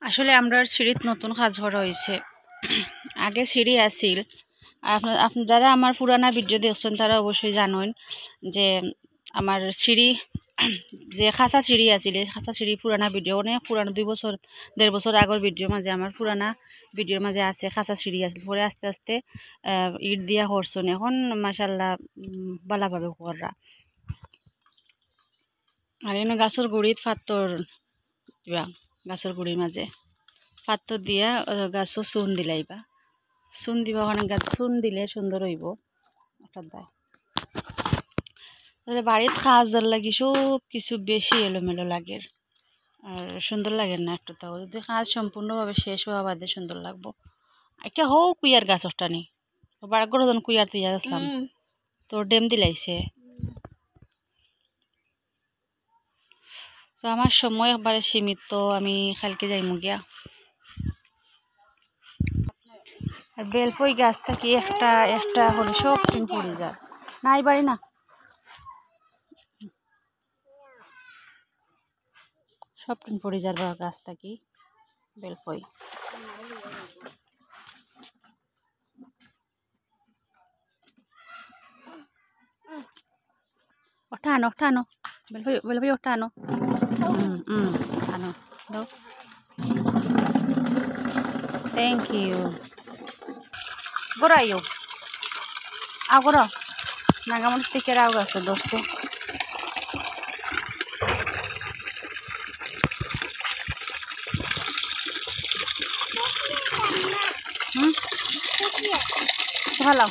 আসলে আমরা সিঁড়িত নতুন কাজ করা হয়েছে। আগে সিঁড়ি আছিল। আপনার যারা আমার পুরানা ভিডিও দেখছেন তারা অবশ্যই জানেন যে আমার সিঁড়ি যে খাঁচা সিঁড়ি আছিল, খাঁচা সিঁড়ি পুরানা ভিডিও অনেক পুরানো 2 বছর 1.5 বছর আগের ভিডিও মাঝে আমার পুরানা ভিডিওর মাঝে আছে খাঁচা সিঁড়ি আছিল। পরে আস্তে আস্তে ইট দিয়া করছেন, এখন মাশাল্লাহ ভালোভাবে করা। আর এনে গাছের গুড়িত পাথর দিবা, গাছের গুড়ির মাঝে পাথর দিয়া গাছও চুন দিলাইবা, চুন দিবা, ওখানে গাছ চুন দিলে সুন্দর হইব। বাড়ির কাজের লাগি সব কিছু বেশি এলোমেলো লাগে আর সুন্দর লাগে না একটু। তাও যদি কাজ সম্পূর্ণভাবে শেষ হওয়া বাদে সুন্দর লাগবো। একটা হোক কুইয়ার গাছ ওটা নি বারগরজন কুইয়ার তুইয়া গেছিলাম, তোর ডেম দিলাইছে। তো আমার সময় একবারে সীমিত, আমি কালকে যাইমু গিয়া। আর বেলফই গাছ থাকি একটা একটা করে সব টিন পড়ে যায় না, এই বাড়ি না সব টিন পড়ে যার গাছ থাকি বেলফই। ওটা আনো বেলফই বেলফই ওটা আনো। আনো দাও, থ্যাংক ইউ। গোড়াইও আগর নাগামন থেকে আগ আছে ধরছে। ভালো